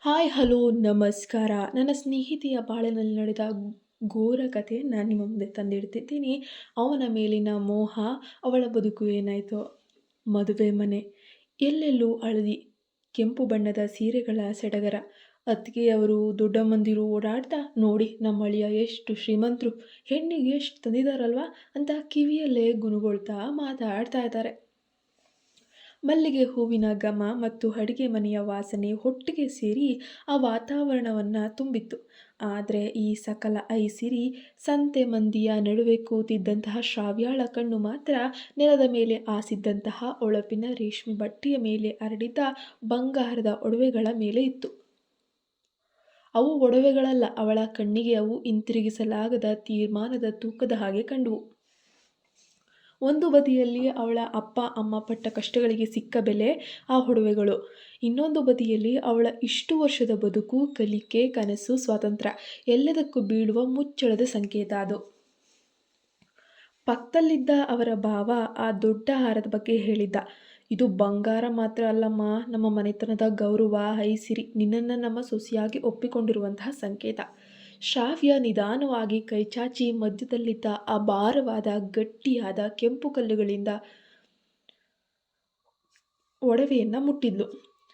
Hi hello ನಮಸ್ಕಾರ. ನನ್ನ ಸ್ನೇಹಿತೆಯ ಬಾಳಿನಲ್ಲಿ ನಡೆದ ಘೋರ ಕಥೆಯನ್ನು ನಿಮ್ಮ ಮುಂದೆ ತಂದಿಡ್ತಿದ್ದೀನಿ. ಅವನ ಮೇಲಿನ ಮೋಹ, ಅವಳ ಬದುಕು ಏನಾಯಿತೋ. ಮದುವೆ ಮನೆ, ಎಲ್ಲೆಲ್ಲೂ ಹಳದಿ ಕೆಂಪು ಬಣ್ಣದ ಸೀರೆಗಳ ಸಡಗರ. ಅತ್ತಿಗೆಯವರು ದೊಡ್ಡಮ್ಮಂದಿರು ಓಡಾಡ್ತಾ, ನೋಡಿ ನಮ್ಮ ಅಳಿಯ ಎಷ್ಟು ಶ್ರೀಮಂತರು, ಹೆಣ್ಣಿಗೆ ಎಷ್ಟು ತಂದಿದಾರಲ್ವಾ ಅಂತ ಕಿವಿಯಲ್ಲೇ ಗುನುಗೊಳ್ತಾ ಮಾತಾಡ್ತಾ ಇದ್ದಾರೆ. ಮಲ್ಲಿಗೆ ಹೂವಿನ ಘಮ ಮತ್ತು ಅಡಿಗೆ ಮನೆಯ ವಾಸನೆ ಒಟ್ಟಿಗೆ ಸೇರಿ ಆ ವಾತಾವರಣವನ್ನು ತುಂಬಿತ್ತು. ಆದರೆ ಈ ಸಕಲ ಐಸಿರಿ ಸಂತೆ ಮಂದಿಯ ನಡುವೆ ಕೂತಿದ್ದಂತಹ ಶ್ರಾವ್ಯಾಳ ಕಣ್ಣು ಮಾತ್ರ ನೆಲದ ಮೇಲೆ ಹಾಸಿದ್ದಂತಹ ಹೊಳಪಿನ ರೇಷ್ಮೆ ಬಟ್ಟೆಯ ಮೇಲೆ ಹರಡಿದ್ದ ಬಂಗಾರದ ಒಡವೆಗಳ ಮೇಲೆ ಇತ್ತು. ಅವು ಒಡವೆಗಳಲ್ಲ, ಅವಳ ಕಣ್ಣಿಗೆ ಅವು ಹಿಂತಿರುಗಿಸಲಾಗದ ತೀರ್ಮಾನದ ತೂಕದ ಹಾಗೆ ಕಂಡವು. ಒಂದು ಬದಿಯಲ್ಲಿ ಅವಳ ಅಪ್ಪ ಅಮ್ಮ ಪಟ್ಟ ಕಷ್ಟಗಳಿಗೆ ಸಿಕ್ಕ ಬೆಲೆ ಆ ಒಡವೆಗಳು. ಇನ್ನೊಂದು ಬದಿಯಲ್ಲಿ ಅವಳ ಇಷ್ಟು ವರ್ಷದ ಬದುಕು, ಕಲಿಕೆ, ಕನಸು, ಸ್ವಾತಂತ್ರ್ಯ ಎಲ್ಲದಕ್ಕೂ ಬೀಳುವ ಮುಚ್ಚಳದ ಸಂಕೇತ ಅದು. ಪಕ್ಕದಲ್ಲಿದ್ದ ಅವರ ಭಾವ ಆ ದೊಡ್ಡ ಹಾರದ ಬಗ್ಗೆ ಹೇಳಿದ್ದ. ಇದು ಬಂಗಾರ ಮಾತ್ರ ಅಲ್ಲಮ್ಮ, ನಮ್ಮ ಮನೆತನದ ಗೌರವ, ಐಸಿರಿ, ನಿನ್ನನ್ನು ನಮ್ಮ ಸೊಸೆಯಾಗಿ ಒಪ್ಪಿಕೊಂಡಿರುವಂತಹ ಸಂಕೇತ. ಶ್ರಾವ್ಯ ನಿಧಾನವಾಗಿ ಕೈಚಾಚಿ ಮಧ್ಯದಲ್ಲಿದ್ದ ಆ ಭಾರವಾದ ಗಟ್ಟಿಯಾದ ಕೆಂಪು ಕಲ್ಲುಗಳಿಂದ ಒಡವೆಯನ್ನು ಮುಟ್ಟಿದ್ಲು.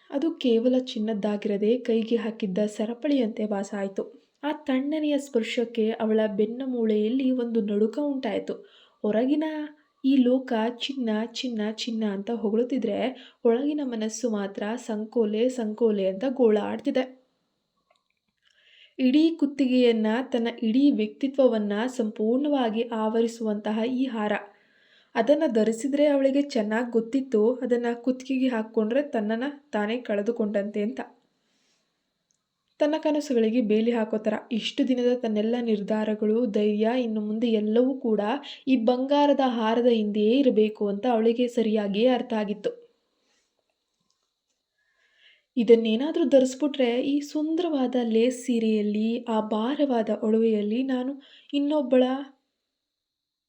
ಅದು ಕೇವಲ ಚಿನ್ನದ್ದಾಗಿರದೆ ಕೈಗೆ ಹಾಕಿದ್ದ ಸರಪಳಿಯಂತೆ ಭಾಸ ಆಯಿತು. ಆ ತಣ್ಣನೆಯ ಸ್ಪರ್ಶಕ್ಕೆ ಅವಳ ಬೆನ್ನ ಮೂಳೆಯಲ್ಲಿ ಒಂದು ನಡುಕ ಉಂಟಾಯಿತು. ಹೊರಗಿನ ಈ ಲೋಕ ಚಿನ್ನ ಚಿನ್ನ ಚಿನ್ನ ಅಂತ ಹೊಗಳುತ್ತಿದ್ರೆ, ಒಳಗಿನ ಮನಸ್ಸು ಮಾತ್ರ ಸಂಕೋಲೆ ಸಂಕೋಲೆ ಅಂತ ಗೋಳಾಡ್ತಿದೆ. ಇಡೀ ಕುತ್ತಿಗೆಯನ್ನ, ತನ್ನ ಇಡೀ ವ್ಯಕ್ತಿತ್ವವನ್ನು ಸಂಪೂರ್ಣವಾಗಿ ಆವರಿಸುವಂತಹ ಈ ಹಾರ, ಅದನ್ನು ಧರಿಸಿದ್ರೆ ಅವಳಿಗೆ ಚೆನ್ನಾಗಿ ಗೊತ್ತಿತ್ತು, ಅದನ್ನು ಕುತ್ತಿಗೆಗೆ ಹಾಕ್ಕೊಂಡ್ರೆ ತನ್ನನ್ನು ತಾನೇ ಕಳೆದುಕೊಂಡಂತೆ ಅಂತ. ತನ್ನ ಕನಸುಗಳಿಗೆ ಬೇಲಿ ಹಾಕೋ ಥರ. ಇಷ್ಟು ದಿನದ ತನ್ನೆಲ್ಲ ನಿರ್ಧಾರಗಳು, ಧೈರ್ಯ, ಇನ್ನು ಮುಂದೆ ಎಲ್ಲವೂ ಕೂಡ ಈ ಬಂಗಾರದ ಹಾರದ ಹಿಂದೆಯೇ ಇರಬೇಕು ಅಂತ ಅವಳಿಗೆ ಸರಿಯಾಗಿಯೇ ಅರ್ಥ ಆಗಿತ್ತು. ಇದನ್ನೇನಾದರೂ ಧರಿಸ್ಬಿಟ್ರೆ, ಈ ಸುಂದರವಾದ ಲೇಸ್ ಸೀರೆಯಲ್ಲಿ, ಆ ಭಾರವಾದ ಒಡವೆಯಲ್ಲಿ ನಾನು ಇನ್ನೊಬ್ಬಳ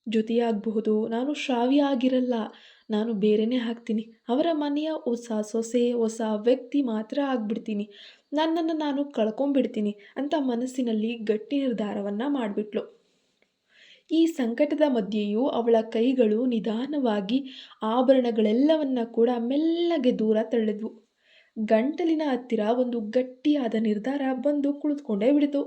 ಜೊತೆಯಾಗಬಹುದು. ನಾನು ಶ್ರಾವ್ಯ ಆಗಿರಲ್ಲ, ನಾನು ಬೇರೆಯೇ ಆಗ್ತೀನಿ. ಅವರ ಮನೆಯ ಹೊಸ ಸೊಸೆ, ಹೊಸ ವ್ಯಕ್ತಿ ಮಾತ್ರ ಆಗ್ಬಿಡ್ತೀನಿ. ನನ್ನನ್ನು ನಾನು ಕಳ್ಕೊಂಡ್ಬಿಡ್ತೀನಿ ಅಂತ ಮನಸ್ಸಿನಲ್ಲಿ ಗಟ್ಟಿ ನಿರ್ಧಾರವನ್ನು ಮಾಡಿಬಿಟ್ಲು. ಈ ಸಂಕಟದ ಮಧ್ಯೆಯೂ ಅವಳ ಕೈಗಳು ನಿಧಾನವಾಗಿ ಆಭರಣಗಳೆಲ್ಲವನ್ನ ಕೂಡ ಮೆಲ್ಲಗೆ ದೂರ ತಳ್ಳಿದ್ವು. ಗಂಟಲಿನ ಹತ್ತಿರ ಒಂದು ಗಟ್ಟಿಯಾದ ನಿರ್ಧಾರ ಬಂದು ಕುಳಿತುಕೊಂಡೇ ಬಿಡಿತು.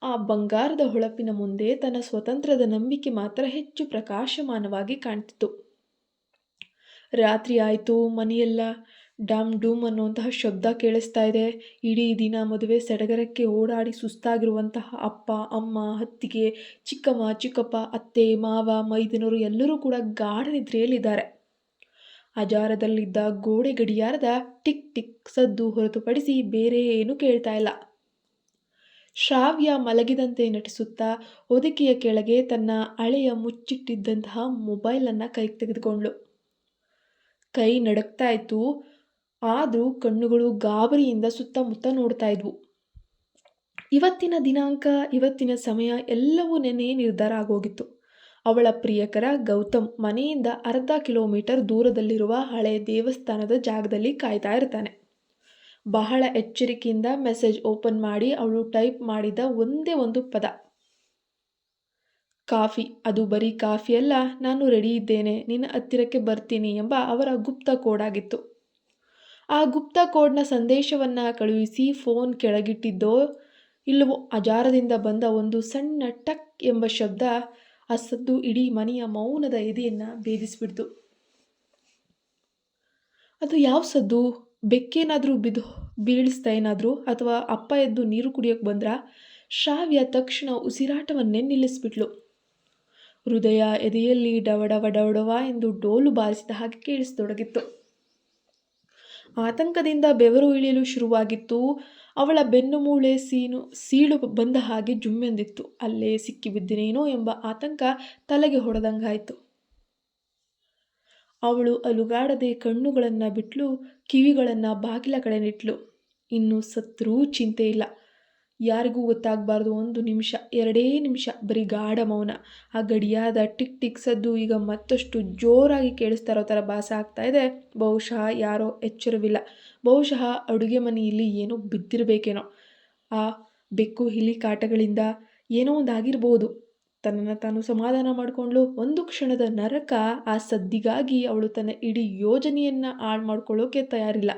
ಆ ಬಂಗಾರದ ಹೊಳಪಿನ ಮುಂದೆ ತನ್ನ ಸ್ವತಂತ್ರದ ನಂಬಿಕೆ ಮಾತ್ರ ಹೆಚ್ಚು ಪ್ರಕಾಶಮಾನವಾಗಿ ಕಾಣ್ತಿತ್ತು. ರಾತ್ರಿ ಆಯಿತು. ಮನೆಯೆಲ್ಲ ಡಾಮ್ ಡೂಮ್ ಅನ್ನುವಂತಹ ಶಬ್ದ ಕೇಳಿಸ್ತಾ ಇದೆ. ಇಡೀ ದಿನ ಮದುವೆ ಸಡಗರಕ್ಕೆ ಓಡಾಡಿ ಸುಸ್ತಾಗಿರುವಂತಹ ಅಪ್ಪ ಅಮ್ಮ, ಅತ್ತಿಗೆ, ಚಿಕ್ಕಮ್ಮ ಚಿಕ್ಕಪ್ಪ, ಅತ್ತೆ ಮಾವ, ಮೈದನರು ಎಲ್ಲರೂ ಕೂಡ ಗಾಢ ನಿದ್ರೆಯಲ್ಲಿದ್ದಾರೆ. ಅಜಾರದಲ್ಲಿದ್ದ ಗೋಡೆ ಗಡಿಯಾರದ ಟಿಕ್ ಟಿಕ್ ಸದ್ದು ಹೊರತುಪಡಿಸಿ ಬೇರೆ ಏನೂ ಕೇಳ್ತಾ ಇಲ್ಲ. ಶ್ರಾವ್ಯ ಮಲಗಿದಂತೆ ನಟಿಸುತ್ತಾ ಹೊದಿಕೆಯ ಕೆಳಗೆ ತನ್ನ ಹಳೆಯ ಮುಚ್ಚಿಟ್ಟಿದ್ದಂತಹ ಮೊಬೈಲನ್ನು ಕೈಗೆ ತೆಗೆದುಕೊಂಡ್ಳು. ಕೈ ನಡುಗ್ತಾ ಇತ್ತು, ಆದರೂ ಕಣ್ಣುಗಳು ಗಾಬರಿಯಿಂದ ಸುತ್ತಮುತ್ತ ನೋಡ್ತಾ ಇದ್ವು. ಇವತ್ತಿನ ದಿನಾಂಕ, ಇವತ್ತಿನ ಸಮಯ ಎಲ್ಲವೂ ನೆನ್ನೆ ನಿರ್ಧಾರ ಆಗೋಗಿತ್ತು. ಅವಳ ಪ್ರಿಯಕರ ಗೌತಮ್ ಮನೆಯಿಂದ ಅರ್ಧ ಕಿಲೋಮೀಟರ್ ದೂರದಲ್ಲಿರುವ ಹಳೆಯ ದೇವಸ್ಥಾನದ ಜಾಗದಲ್ಲಿ ಕಾಯ್ತಾ ಇರ್ತಾನೆ. ಬಹಳ ಎಚ್ಚರಿಕೆಯಿಂದ ಮೆಸೇಜ್ ಓಪನ್ ಮಾಡಿ ಅವಳು ಟೈಪ್ ಮಾಡಿದ ಒಂದೇ ಒಂದು ಪದ, ಕಾಫಿ. ಅದು ಬರೀ ಕಾಫಿ ಅಲ್ಲ, ನಾನು ರೆಡಿ ಇದ್ದೇನೆ, ನಿನ್ನ ಹತ್ತಿರಕ್ಕೆ ಬರ್ತೀನಿ ಎಂಬ ಅವರ ಗುಪ್ತ ಕೋಡ್ ಆಗಿತ್ತು. ಆ ಗುಪ್ತ ಕೋಡ್ನ ಸಂದೇಶವನ್ನು ಕಳುಹಿಸಿ ಫೋನ್ ಕೆಳಗಿಟ್ಟಿದ್ದೋ ಇಲ್ಲವೋ, ಅಜಾರದಿಂದ ಬಂದ ಒಂದು ಸಣ್ಣ ಟಕ್ ಎಂಬ ಶಬ್ದ, ಆ ಸದ್ದು ಇಡೀ ಮನೆಯ ಮೌನದ ಎದೆಯನ್ನು ಭೇದಿಸಿಬಿಡ್ತು. ಅದು ಯಾವ ಸದ್ದು? ಬೆಕ್ಕೇನಾದರೂ ಬೀಳಿಸ್ತಾ ಏನಾದರೂ, ಅಥವಾ ಅಪ್ಪ ಎದ್ದು ನೀರು ಕುಡಿಯೋಕೆ ಬಂದ್ರ? ಶ್ರಾವ್ಯ ತಕ್ಷಣ ಉಸಿರಾಟವನ್ನೇ ನಿಲ್ಲಿಸ್ಬಿಟ್ಲು. ಹೃದಯ ಎದೆಯಲ್ಲಿ ಡವಡವ ಡವಡವ ಎಂದು ಡೋಲು ಬಾರಿಸಿದ ಹಾಗೆ ಕೇಳಿಸತೊಡಗಿತ್ತು. ಆತಂಕದಿಂದ ಬೆವರು ಇಳಿಯಲು ಶುರುವಾಗಿತ್ತು. ಅವಳ ಬೆನ್ನು ಮೂಳೆ ಸೀಳು ಬಂದ ಹಾಗೆ ಜುಮ್ಮೆಂದಿತ್ತು. ಅಲ್ಲೇ ಸಿಕ್ಕಿಬಿದ್ದೇನೇನೋ ಎಂಬ ಆತಂಕ ತಲೆಗೆ ಹೊಡೆದಂಗಾಯಿತು. ಅವಳು ಅಲುಗಾಡದೆ ಕಣ್ಣುಗಳನ್ನು ಬಿಟ್ಲು, ಕಿವಿಗಳನ್ನು ಬಾಗಿಲ ಕಡೆ ನೆಟ್ಲು. ಇನ್ನು ಸತ್ರೂ ಚಿಂತೆ ಇಲ್ಲ, ಯಾರಿಗೂ ಗೊತ್ತಾಗಬಾರ್ದು. 1 ನಿಮಿಷ, 2 ನಿಮಿಷ ಬರೀ ಗಾಢ ಮೌನ. ಆ ಗಡಿಯಾದ ಟಿಕ್ ಟಿಕ್ ಸದ್ದು ಈಗ ಮತ್ತಷ್ಟು ಜೋರಾಗಿ ಕೇಳಿಸ್ತಾ ಇರೋ ಥರ ಭಾಸ ಆಗ್ತಾ ಇದೆ. ಬಹುಶಃ ಯಾರೋ ಎಚ್ಚರವಿಲ್ಲ. ಬಹುಶಃ ಅಡುಗೆ ಮನೆಯಲ್ಲಿ ಏನೋ ಬಿದ್ದಿರಬೇಕೇನೋ. ಆ ಬೆಕ್ಕು ಹಿಲಿ ಕಾಟಗಳಿಂದ ಏನೋ ಒಂದಾಗಿರ್ಬೋದು. ತನ್ನನ್ನು ತಾನು ಸಮಾಧಾನ ಮಾಡಿಕೊಂಡ್ಳು. ಒಂದು ಕ್ಷಣದ ನರಕ. ಆ ಸದ್ದಿಗಾಗಿ ಅವಳು ತನ್ನ ಇಡೀ ಯೋಜನೆಯನ್ನು ಹಾಳು ಮಾಡ್ಕೊಳ್ಳೋಕೆ ತಯಾರಿಲ್ಲ.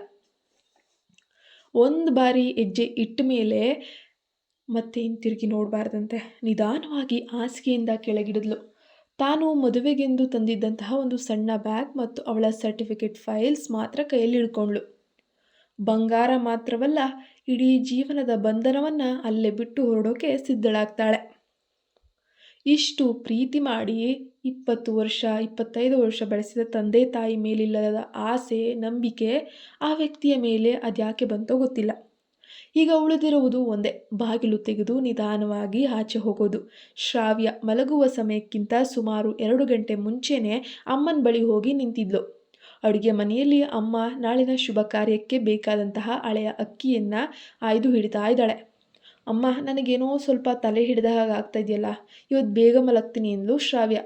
ಒಂದು ಬಾರಿ ಹೆಜ್ಜೆ ಇಟ್ಟ ಮೇಲೆ ಮತ್ತೆ ಹಿಂತಿರುಗಿ ನೋಡಬಾರ್ದಂತೆ. ನಿಧಾನವಾಗಿ ಹಾಸಿಗೆಯಿಂದ ಕೆಳಗಿಳಿದ್ಲು. ತಾನು ಮದುವೆಗೆಂದು ತಂದಿದ್ದಂತಹ ಒಂದು ಸಣ್ಣ ಬ್ಯಾಗ್ ಮತ್ತು ಅವಳ ಸರ್ಟಿಫಿಕೇಟ್ ಫೈಲ್ಸ್ ಮಾತ್ರ ಕೈಯಲ್ಲಿ ಹಿಡ್ಕೊಂಡ್ಳು. ಬಂಗಾರ ಮಾತ್ರವಲ್ಲ, ಇಡೀ ಜೀವನದ ಬಂಧನವನ್ನು ಅಲ್ಲೇ ಬಿಟ್ಟು ಹೊರಡೋಕೆ ಸಿದ್ಧಳಾಗ್ತಾಳೆ. ಇಷ್ಟು ಪ್ರೀತಿ ಮಾಡಿ 20 ವರ್ಷ 25 ವರ್ಷ ಬೆಳೆಸಿದ ತಂದೆ ತಾಯಿ ಮೇಲಿಲ್ಲದ ಆಸೆ, ನಂಬಿಕೆ ಆ ವ್ಯಕ್ತಿಯ ಮೇಲೆ ಅದ್ಯಾಕೆ ಬಂತೋ ಗೊತ್ತಿಲ್ಲ. ಈಗ ಉಳಿದಿರುವುದು ಒಂದೇ, ಬಾಗಿಲು ತೆಗೆದು ನಿಧಾನವಾಗಿ ಆಚೆ ಹೋಗೋದು. ಶ್ರಾವ್ಯ ಮಲಗುವ ಸಮಯಕ್ಕಿಂತ ಸುಮಾರು 2 ಗಂಟೆ ಮುಂಚೆನೇ ಅಮ್ಮನ ಬಳಿ ಹೋಗಿ ನಿಂತಿದ್ಲು. ಅಡುಗೆ ಮನೆಯಲ್ಲಿ ಅಮ್ಮ ನಾಳಿನ ಶುಭ ಕಾರ್ಯಕ್ಕೆ ಬೇಕಾದಂತಹ ಹಳೆಯ ಅಕ್ಕಿಯನ್ನು ಆಯ್ದು ಹಿಡಿತಾ ಇದ್ದಾಳೆ. ಅಮ್ಮ, ನನಗೇನೋ ಸ್ವಲ್ಪ ತಲೆ ಹಿಡಿದ ಹಾಗೆ ಆಗ್ತಾ ಇದೆಯಲ್ಲ, ಇವತ್ತು ಬೇಗ ಮಲಗ್ತೀನಿ ಎಂದ್ಲು ಶ್ರಾವ್ಯ.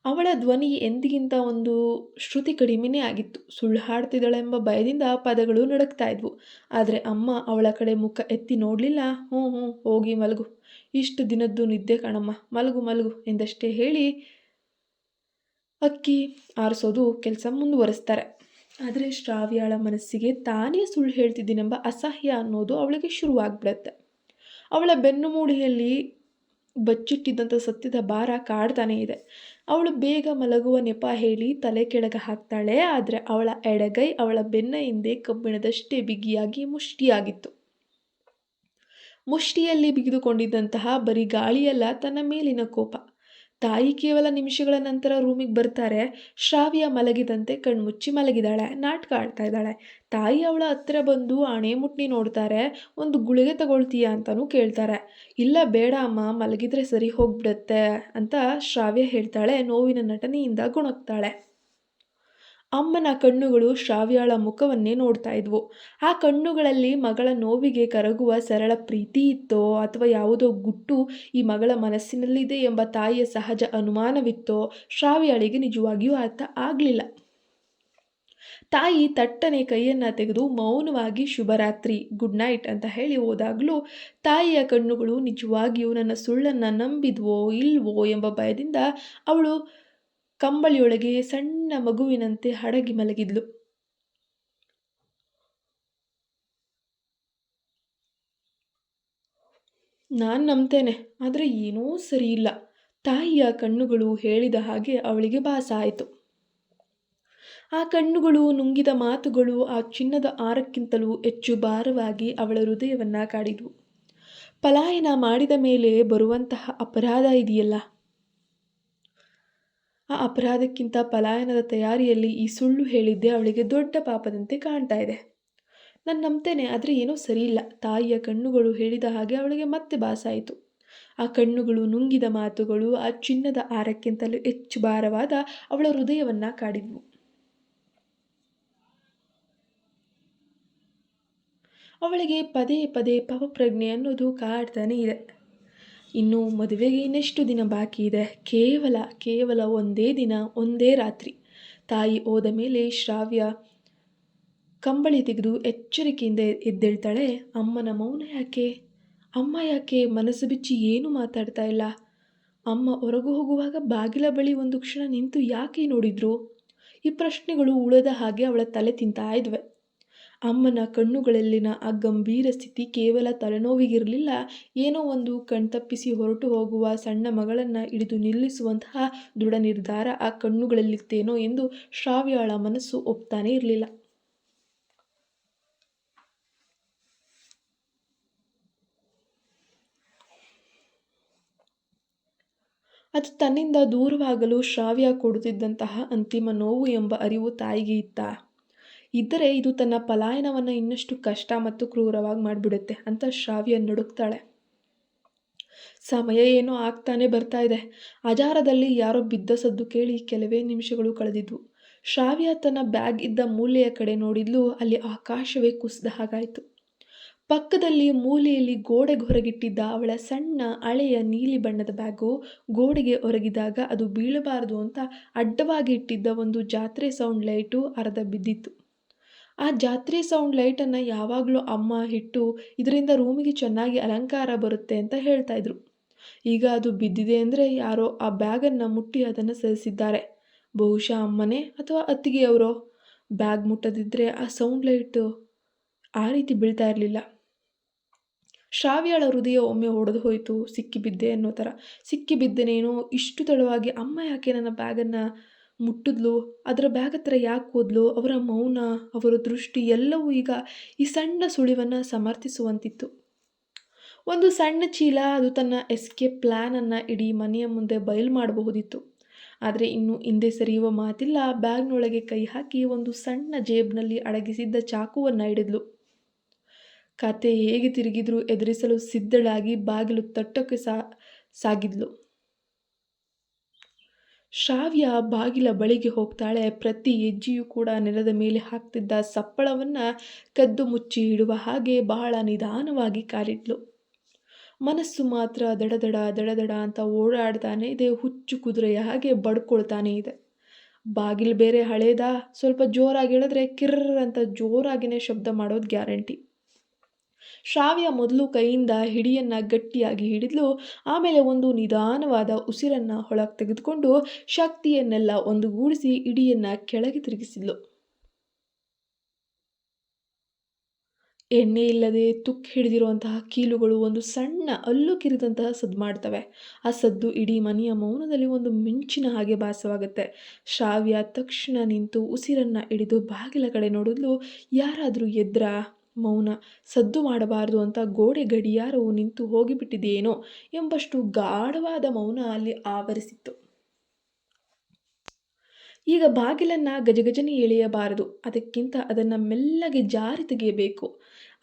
ಅವಳ ಧ್ವನಿ ಎಂದಿಗಿಂತ ಒಂದು ಶ್ರುತಿ ಕಡಿಮೆನೇ ಆಗಿತ್ತು. ಸುಳ್ಳು ಹಾಡ್ತಿದ್ದಾಳೆಂಬ ಭಯದಿಂದ ಪದಗಳು ನಡುಗ್ತಾ ಇದ್ವು. ಆದರೆ ಅಮ್ಮ ಅವಳ ಕಡೆ ಮುಖ ಎತ್ತಿ ನೋಡಲಿಲ್ಲ. ಹ್ಞೂ ಹ್ಞೂ ಹೋಗಿ ಮಲಗು, ಇಷ್ಟು ದಿನದ್ದು ನಿದ್ದೆ ಕಣಮ್ಮ, ಮಲಗು ಮಲಗು ಎಂದಷ್ಟೇ ಹೇಳಿ ಅಕ್ಕಿ ಆರಿಸೋದು ಕೆಲಸ ಮುಂದುವರಿಸ್ತಾರೆ. ಆದರೆ ಶ್ರಾವ್ಯಾಳ ಮನಸ್ಸಿಗೆ ತಾನೇ ಸುಳ್ಳು ಹೇಳ್ತಿದ್ದೀನೆಂಬ ಅಸಹ್ಯ ಅನ್ನೋದು ಅವಳಿಗೆ ಶುರುವಾಗ್ಬಿಡತ್ತೆ. ಅವಳ ಬೆನ್ನು ಮೂಡಿಯಲ್ಲಿ ಬಚ್ಚಿಟ್ಟಿದ್ದಂಥ ಸತ್ಯದ ಭಾರ ಕಾಡ್ತಾನೇ ಇದೆ. ಅವಳು ಬೇಗ ಮಲಗುವ ನೆಪ ಹೇಳಿ ತಲೆ ಕೆಳಗೆ ಹಾಕ್ತಾಳೆ. ಆದರೆ ಅವಳ ಎಡಗೈ ಅವಳ ಬೆನ್ನ ಹಿಂದೆ ಕಬ್ಬಿಣದಷ್ಟೇ ಬಿಗಿಯಾಗಿ ಮುಷ್ಟಿಯಾಗಿತ್ತು. ಮುಷ್ಟಿಯಲ್ಲಿ ಬಿಗಿದುಕೊಂಡಿದ್ದಂತಹ ಬರೀ ಗಾಳಿಯಲ್ಲ, ತನ್ನ ಮೇಲಿನ ಕೋಪ. ತಾಯಿ ಕೇವಲ ನಿಮಿಷಗಳ ನಂತರ ರೂಮಿಗೆ ಬರ್ತಾರೆ. ಶ್ರಾವ್ಯ ಮಲಗಿದಂತೆ ಕಣ್ಮುಚ್ಚಿ ಮಲಗಿದಾಳೆ, ನಾಟಕ ಆಡ್ತಾ ಇದ್ದಾಳೆ. ತಾಯಿ ಅವಳ ಹತ್ತಿರ ಬಂದು ಹಣೆ ಮುಟ್ಟಿ ನೋಡ್ತಾರೆ. ಒಂದು ಗುಳಿಗೆ ತಗೊಳ್ತೀಯಾ ಅಂತಲೂ ಕೇಳ್ತಾರೆ. ಇಲ್ಲ ಬೇಡ ಅಮ್ಮ, ಮಲಗಿದ್ರೆ ಸರಿ ಹೋಗ್ಬಿಡುತ್ತೆ ಅಂತ ಶ್ರಾವ್ಯ ಹೇಳ್ತಾಳೆ. ನೋವಿನ ನಟನೆಯಿಂದ ಗುಣಗ್ತಾಳೆ. ಅಮ್ಮನ ಕಣ್ಣುಗಳು ಶ್ರಾವ್ಯಾಳ ಮುಖವನ್ನೇ ನೋಡ್ತಾ ಇದ್ವು. ಆ ಕಣ್ಣುಗಳಲ್ಲಿ ಮಗಳ ನೋವಿಗೆ ಕರಗುವ ಸರಳ ಪ್ರೀತಿ ಇತ್ತೋ ಅಥವಾ ಯಾವುದೋ ಗುಟ್ಟು ಈ ಮಗಳ ಮನಸ್ಸಿನಲ್ಲಿದೆ ಎಂಬ ತಾಯಿಯ ಸಹಜ ಅನುಮಾನವಿತ್ತೋ ಶ್ರಾವ್ಯಾಳಿಗೆ ನಿಜವಾಗಿಯೂ ಅರ್ಥ ಆಗಲಿಲ್ಲ. ತಾಯಿ ತಟ್ಟನೆ ಕೈಯನ್ನು ತೆಗೆದು ಮೌನವಾಗಿ ಶುಭರಾತ್ರಿ, ಗುಡ್ ನೈಟ್ ಅಂತ ಹೇಳಿ ಹೋದಾಗಲೂ ತಾಯಿಯ ಕಣ್ಣುಗಳು ನಿಜವಾಗಿಯೂ ನನ್ನ ಸುಳ್ಳನ್ನು ನಂಬಿದ್ವೋ ಇಲ್ವೋ ಎಂಬ ಭಯದಿಂದ ಅವಳು ಕಂಬಳಿಯೊಳಗೆ ಸಣ್ಣ ಮಗುವಿನಂತೆ ಅಡಗಿ ಮಲಗಿದ್ಲು. ನಾನು ನಂಬ್ತೇನೆ, ಆದರೆ ಏನೂ ಸರಿಯಿಲ್ಲ. ತಾಯಿಯ ಕಣ್ಣುಗಳು ಹೇಳಿದ ಹಾಗೆ ಅವಳಿಗೆ ಭಾಸ ಆಯಿತು. ಆ ಕಣ್ಣುಗಳು, ನುಂಗಿದ ಮಾತುಗಳು ಆ ಚಿನ್ನದ ಹಾರಕ್ಕಿಂತಲೂ ಹೆಚ್ಚು ಭಾರವಾಗಿ ಅವಳ ಹೃದಯವನ್ನು ಕಾಡಿದ್ವು. ಪಲಾಯನ ಮಾಡಿದ ಮೇಲೆ ಬರುವಂತಹ ಅಪರಾಧ ಇದೆಯಲ್ಲ, ಆ ಅಪರಾಧಕ್ಕಿಂತ ಪಲಾಯನದ ತಯಾರಿಯಲ್ಲಿ ಈ ಸುಳ್ಳು ಹೇಳಿದ್ದೆ ಅವಳಿಗೆ ದೊಡ್ಡ ಪಾಪದಂತೆ ಕಾಣ್ತಾ ಇದೆ. ನಾನು ನಂಬ್ತೇನೆ, ಆದರೆ ಏನೋ ಸರಿಯಿಲ್ಲ. ತಾಯಿಯ ಕಣ್ಣುಗಳು ಹೇಳಿದ ಹಾಗೆ ಅವಳಿಗೆ ಮತ್ತೆ ಭಾಸಾಯಿತು. ಆ ಕಣ್ಣುಗಳು, ನುಂಗಿದ ಮಾತುಗಳು ಆ ಚಿನ್ನದ ಹಾರಕ್ಕಿಂತಲೂ ಹೆಚ್ಚು ಭಾರವಾದ ಅವಳ ಹೃದಯವನ್ನು ಕಾಡಿದ್ವು. ಅವಳಿಗೆ ಪದೇ ಪದೇ ಪಾಪಪ್ರಜ್ಞೆ ಅನ್ನೋದು ಕಾಡ್ತಾನೆ ಇದೆ. ಇನ್ನು ಮದುವೆಗೆ ಇನ್ನೆಷ್ಟು ದಿನ ಬಾಕಿ ಇದೆ? ಕೇವಲ ಒಂದೇ ದಿನ, ಒಂದೇ ರಾತ್ರಿ. ತಾಯಿ ಹೋದ ಮೇಲೆ ಶ್ರಾವ್ಯ ಕಂಬಳಿ ತೆಗೆದು ಎಚ್ಚರಿಕೆಯಿಂದ ಎದ್ದೇಳ್ತಾಳೆ. ಅಮ್ಮನ ಮೌನ ಯಾಕೆ? ಅಮ್ಮ ಯಾಕೆ ಮನಸ್ಸು ಬಿಚ್ಚಿ ಏನೂ ಮಾತಾಡ್ತಾ ಇಲ್ಲ? ಅಮ್ಮ ಹೊರಗು ಹೋಗುವಾಗ ಬಾಗಿಲ ಬಳಿ ಒಂದು ಕ್ಷಣ ನಿಂತು ಯಾಕೆ ನೋಡಿದ್ರು? ಈ ಪ್ರಶ್ನೆಗಳು ಉಳದ ಹಾಗೆ ಅವಳ ತಲೆ ತಿಂತಾ ಇದ್ವೆ. ಅಮ್ಮನ ಕಣ್ಣುಗಳಲ್ಲಿನ ಆ ಗಂಭೀರ ಸ್ಥಿತಿ ಕೇವಲ ತಲೆನೋವಿಗಿರಲಿಲ್ಲ. ಏನೋ ಒಂದು ಕಣ್ತಪ್ಪಿಸಿ ಹೊರಟು ಹೋಗುವ ಸಣ್ಣ ಮಗಳನ್ನು ಹಿಡಿದು ನಿಲ್ಲಿಸುವಂತಹ ದೃಢ ನಿರ್ಧಾರ ಆ ಕಣ್ಣುಗಳಲ್ಲಿತ್ತೇನೋ ಎಂದು ಶ್ರಾವ್ಯಾಳ ಮನಸ್ಸು ಒಪ್ತಾನೇ ಇರಲಿಲ್ಲ. ಅದು ತನ್ನಿಂದ ದೂರವಾಗಲು ಶ್ರಾವ್ಯ ಕೊಡುತ್ತಿದ್ದಂತಹ ಅಂತಿಮ ನೋವು ಎಂಬ ಅರಿವು ತಾಯಿಗೆ ಇತ್ತಾ? ಇದ್ದರೆ ಇದು ತನ್ನ ಪಲಾಯನವನ್ನು ಇನ್ನಷ್ಟು ಕಷ್ಟ ಮತ್ತು ಕ್ರೂರವಾಗಿ ಮಾಡಿಬಿಡುತ್ತೆ ಅಂತ ಶ್ರಾವ್ಯ ನಡುಗ್ತಾಳೆ. ಸಮಯ ಏನೋ ಆಗ್ತಾನೆ ಬರ್ತಾ ಇದೆ. ಅಜಾರದಲ್ಲಿ ಯಾರೋ ಬಿದ್ದ ಸದ್ದು ಕೇಳಿ ಕೆಲವೇ ನಿಮಿಷಗಳು ಕಳೆದಿದ್ವು. ಶ್ರಾವ್ಯ ತನ್ನ ಬ್ಯಾಗ್ ಇದ್ದ ಮೂಲೆಯ ಕಡೆ ನೋಡಿದ್ಲು. ಅಲ್ಲಿ ಆಕಾಶವೇ ಕುಸಿದ ಹಾಗಾಯಿತು. ಪಕ್ಕದಲ್ಲಿ ಮೂಲೆಯಲ್ಲಿ ಗೋಡೆಗೆ ಹೊರಗಿಟ್ಟಿದ್ದ ಅವಳ ಸಣ್ಣ ಹಳೆಯ ನೀಲಿ ಬಣ್ಣದ ಬ್ಯಾಗು ಗೋಡೆಗೆ ಒರಗಿದಾಗ ಅದು ಬೀಳಬಾರದು ಅಂತ ಅಡ್ಡವಾಗಿ ಇಟ್ಟಿದ್ದ ಒಂದು ಜಾತ್ರೆ ಸೌಂಡ್ ಲೈಟು ಅರ್ಧ ಬಿದ್ದಿತ್ತು. ಆ ಜಾತ್ರೆ ಸೌಂಡ್ ಲೈಟನ್ನು ಯಾವಾಗಲೂ ಅಮ್ಮ ಇಟ್ಟು ಇದರಿಂದ ರೂಮಿಗೆ ಚೆನ್ನಾಗಿ ಅಲಂಕಾರ ಬರುತ್ತೆ ಅಂತ ಹೇಳ್ತಾ ಇದ್ರು. ಈಗ ಅದು ಬಿದ್ದಿದೆ ಅಂದರೆ ಯಾರೋ ಆ ಬ್ಯಾಗನ್ನು ಮುಟ್ಟಿ ಅದನ್ನು ಸರಿಸಿದ್ದಾರೆ. ಬಹುಶಃ ಅಮ್ಮನೇ ಅಥವಾ ಅತ್ತಿಗೆಯವರೋ. ಬ್ಯಾಗ್ ಮುಟ್ಟದಿದ್ದರೆ ಆ ಸೌಂಡ್ ಲೈಟು ಆ ರೀತಿ ಬೀಳ್ತಾ ಇರಲಿಲ್ಲ. ಶ್ರಾವ್ಯಳ ಹೃದಯ ಒಮ್ಮೆ ಒಡೆದು ಹೋಯಿತು. ಸಿಕ್ಕಿಬಿದ್ದೆ ಅನ್ನೋ ಥರ. ಸಿಕ್ಕಿಬಿದ್ದನೇನೋ, ಇಷ್ಟು ತಡವಾಗಿ ಅಮ್ಮ ಯಾಕೆ ನನ್ನ ಬ್ಯಾಗನ್ನು ಮುಟ್ಟಿದ್ಲು, ಅದರ ಬ್ಯಾಗ್ ಹತ್ರ ಯಾಕೆ ಹೋದ್ಲು, ಅವರ ಮೌನ, ಅವರ ದೃಷ್ಟಿ ಎಲ್ಲವೂ ಈಗ ಈ ಸಣ್ಣ ಸುಳಿವನ್ನು ಸಮರ್ಥಿಸುವಂತಿತ್ತು. ಒಂದು ಸಣ್ಣ ಚೀಲ, ಅದು ತನ್ನ ಎಸ್ಕೇಪ್ ಪ್ಲ್ಯಾನನ್ನು ಇಡೀ ಮನೆಯ ಮುಂದೆ ಬಯಲು ಮಾಡಬಹುದಿತ್ತು. ಆದರೆ ಇನ್ನು ಹಿಂದೆ ಸರಿಯುವ ಮಾತಿಲ್ಲ. ಬ್ಯಾಗ್ನೊಳಗೆ ಕೈ ಹಾಕಿ ಒಂದು ಸಣ್ಣ ಜೇಬ್ನಲ್ಲಿ ಅಡಗಿಸಿದ್ದ ಚಾಕುವನ್ನು ಹಿಡಿದ್ಲು. ಕತೆ ಹೇಗೆ ತಿರುಗಿದ್ರೂ ಎದುರಿಸಲು ಸಿದ್ಧಳಾಗಿ ಬಾಗಿಲು ತಟ್ಟೋಕ್ಕೆ ಸಾಗಿದ್ಲು. ಶ್ರಾವ್ಯ ಬಾಗಿಲ ಬಳಿಗೆ ಹೋಗ್ತಾಳೆ. ಪ್ರತಿ ಹೆಜ್ಜೆಯೂ ಕೂಡ ನೆಲದ ಮೇಲೆ ಹಾಕ್ತಿದ್ದ ಸಪ್ಪಳವನ್ನು ಕದ್ದು ಮುಚ್ಚಿ ಇಡುವ ಹಾಗೆ ಬಹಳ ನಿಧಾನವಾಗಿ ಕಾಲಿಟ್ಲು. ಮನಸ್ಸು ಮಾತ್ರ ದಡದಡ ದಡದಡ ಅಂತ ಓಡಾಡ್ತಾನೆ ಇದೆ. ಹುಚ್ಚು ಕುದುರೆಯ ಹಾಗೆ ಬಡ್ಕೊಳ್ತಾನೆ ಇದೆ. ಬಾಗಿಲು ಬೇರೆ ಹಳೇದಾ, ಸ್ವಲ್ಪ ಜೋರಾಗಿ ಹೇಳಿದ್ರೆ ಕಿರ್ರ್ ಅಂತ ಜೋರಾಗಿನೇ ಶಬ್ದ ಮಾಡೋದು ಗ್ಯಾರಂಟಿ. ಶ್ರಾವ್ಯ ಮೊದಲು ಕೈಯಿಂದ ಹಿಡಿಯನ್ನು ಗಟ್ಟಿಯಾಗಿ ಹಿಡಿದ್ಲು. ಆಮೇಲೆ ಒಂದು ನಿಧಾನವಾದ ಉಸಿರನ್ನು ಹೊಳಗೆ ತೆಗೆದುಕೊಂಡು ಶಕ್ತಿಯನ್ನೆಲ್ಲ ಒಂದುಗೂಡಿಸಿ ಹಿಡಿಯನ್ನು ಕೆಳಗೆ ತಿರುಗಿಸಿದ್ಲು. ಎಣ್ಣೆ ಇಲ್ಲದೆ ತುಕ್ಕು ಹಿಡಿದಿರುವಂತಹ ಕೀಲುಗಳು ಒಂದು ಸಣ್ಣ ಹಲ್ಲು ಕಿರಿದಂತಹ ಸದ್ದು ಮಾಡ್ತವೆ. ಆ ಸದ್ದು ಇಡೀ ಮನೆಯ ಮೌನದಲ್ಲಿ ಒಂದು ಮಿಂಚಿನ ಹಾಗೆ ಭಾಸವಾಗುತ್ತೆ. ಶ್ರಾವ್ಯ ತಕ್ಷಣ ನಿಂತು ಉಸಿರನ್ನು ಹಿಡಿದು ಬಾಗಿಲ ಕಡೆ ನೋಡಿದ್ಲು. ಯಾರಾದರೂ ಎದ್ರಾ? ಮೌನ. ಸದ್ದು ಮಾಡಬಾರದು ಅಂತ ಗೋಡೆ ಗಡಿಯಾರವು ನಿಂತು ಹೋಗಿಬಿಟ್ಟಿದೆಯೇನೋ ಎಂಬಷ್ಟು ಗಾಢವಾದ ಮೌನ ಅಲ್ಲಿ ಆವರಿಸಿತ್ತು. ಈಗ ಬಾಗಿಲನ್ನು ಗಜಗಜನೆ ಎಳೆಯಬಾರದು, ಅದಕ್ಕಿಂತ ಅದನ್ನು ಮೆಲ್ಲಗೆ ಜಾರಿ ತೆಗೆಯಬೇಕು.